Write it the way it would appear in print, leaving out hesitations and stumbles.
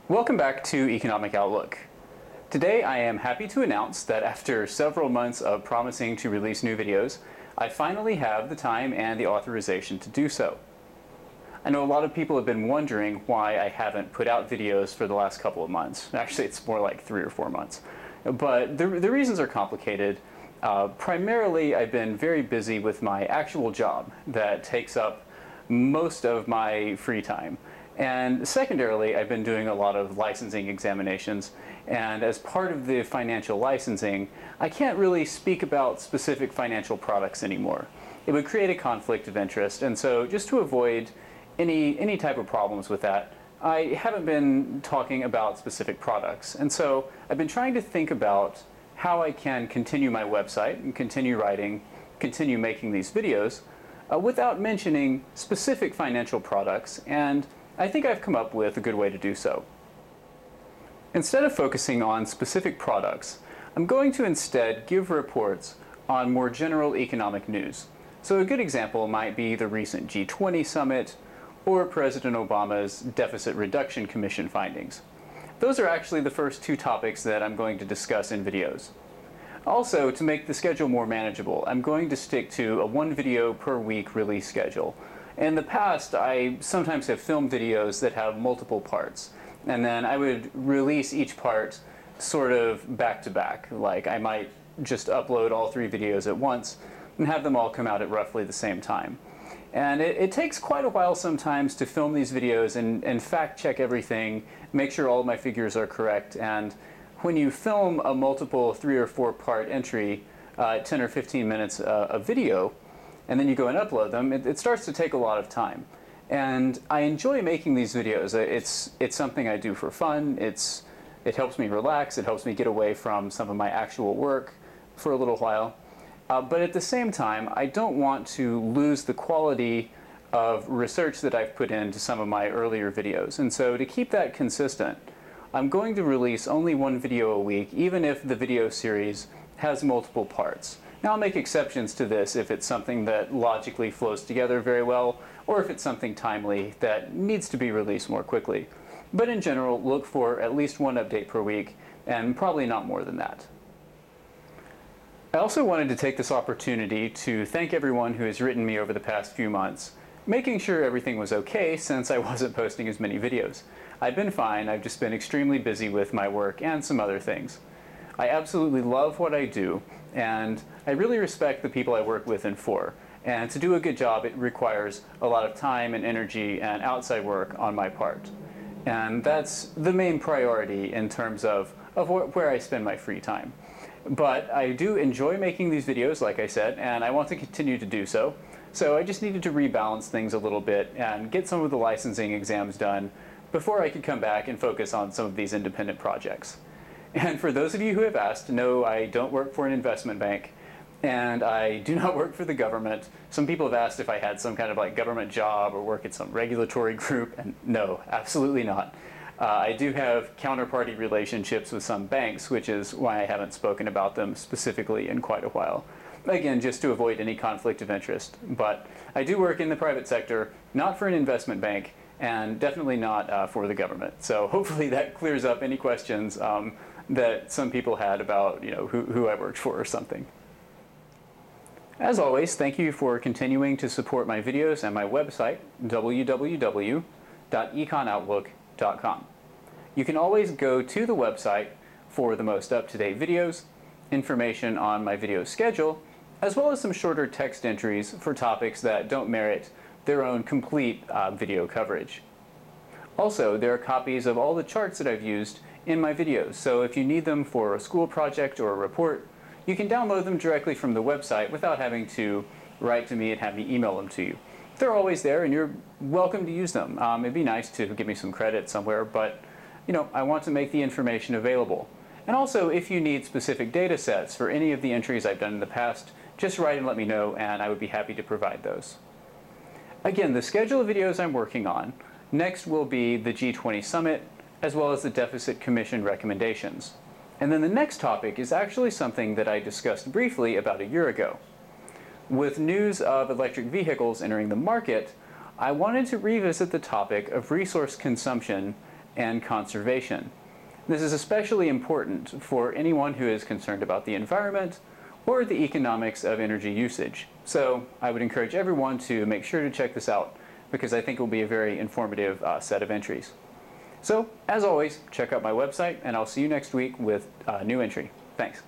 Welcome back to Economic Outlook. Today I am happy to announce that after several months of promising to release new videos, I finally have the time and the authorization to do so. I know a lot of people have been wondering why I haven't put out videos for the last couple of months. Actually, it's more like 3 or 4 months. But the reasons are complicated. Primarily, I've been very busy with my actual job that takes up most of my free time. And secondarily, I've been doing a lot of licensing examinations, and as part of the financial licensing, I can't really speak about specific financial products anymore. It would create a conflict of interest, and so just to avoid any type of problems with that, I haven't been talking about specific products. And so I've been trying to think about how I can continue my website and continue writing, continue making these videos without mentioning specific financial products, and I think I've come up with a good way to do so. Instead of focusing on specific products, I'm going to instead give reports on more general economic news. So a good example might be the recent G20 summit or President Obama's Deficit Reduction Commission findings. Those are actually the first two topics that I'm going to discuss in videos. Also, to make the schedule more manageable, I'm going to stick to a 1 video per week release schedule. In the past, I sometimes have filmed videos that have multiple parts, and then I would release each part sort of back to back. Like I might just upload all 3 videos at once and have them all come out at roughly the same time. And it takes quite a while sometimes to film these videos and fact check everything, make sure all of my figures are correct. And when you film a multiple 3 or 4 part entry, 10 or 15 minutes of video, and then you go and upload them, it starts to take a lot of time. And I enjoy making these videos. It's something I do for fun. It helps me relax. It helps me get away from some of my actual work for a little while. But at the same time, I don't want to lose the quality of research that I've put into some of my earlier videos. And so to keep that consistent, I'm going to release only 1 video a week, even if the video series has multiple parts. Now, I'll make exceptions to this if it's something that logically flows together very well, or if it's something timely that needs to be released more quickly. But in general, look for at least 1 update per week, and probably not more than that. I also wanted to take this opportunity to thank everyone who has written me over the past few months, making sure everything was okay since I wasn't posting as many videos. I've been fine. I've just been extremely busy with my work and some other things. I absolutely love what I do, and I really respect the people I work with and for. And to do a good job, it requires a lot of time and energy and outside work on my part. And that's the main priority in terms of where I spend my free time. But I do enjoy making these videos, like I said, and I want to continue to do so. So I just needed to rebalance things a little bit and get some of the licensing exams done before I could come back and focus on some of these independent projects. And for those of you who have asked, no, I don't work for an investment bank, and I do not work for the government. Some people have asked if I had some kind of like government job or work at some regulatory group, and no, absolutely not. I do have counterparty relationships with some banks, which is why I haven't spoken about them specifically in quite a while. Again, just to avoid any conflict of interest. But I do work in the private sector, not for an investment bank, and definitely not for the government. So hopefully that clears up any questions that some people had about who I worked for or something. As always, thank you for continuing to support my videos and my website, www.econoutlook.com. You can always go to the website for the most up-to-date videos, information on my video schedule, as well as some shorter text entries for topics that don't merit their own complete video coverage. Also, there are copies of all the charts that I've used in my videos, so if you need them for a school project or a report, you can download them directly from the website without having to write to me and have me email them to you. They're always there, and you're welcome to use them. It'd be nice to give me some credit somewhere, but I want to make the information available. And also, if you need specific data sets for any of the entries I've done in the past, just write and let me know, and I would be happy to provide those. Again, the schedule of videos I'm working on next will be the G20 summit, as well as the Deficit Commission recommendations. And then the next topic is actually something that I discussed briefly about a year ago. With news of electric vehicles entering the market, I wanted to revisit the topic of resource consumption and conservation. This is especially important for anyone who is concerned about the environment or the economics of energy usage. So I would encourage everyone to make sure to check this out because I think it will be a very informative set of entries. So, as always, check out my website and I'll see you next week with a new entry. Thanks.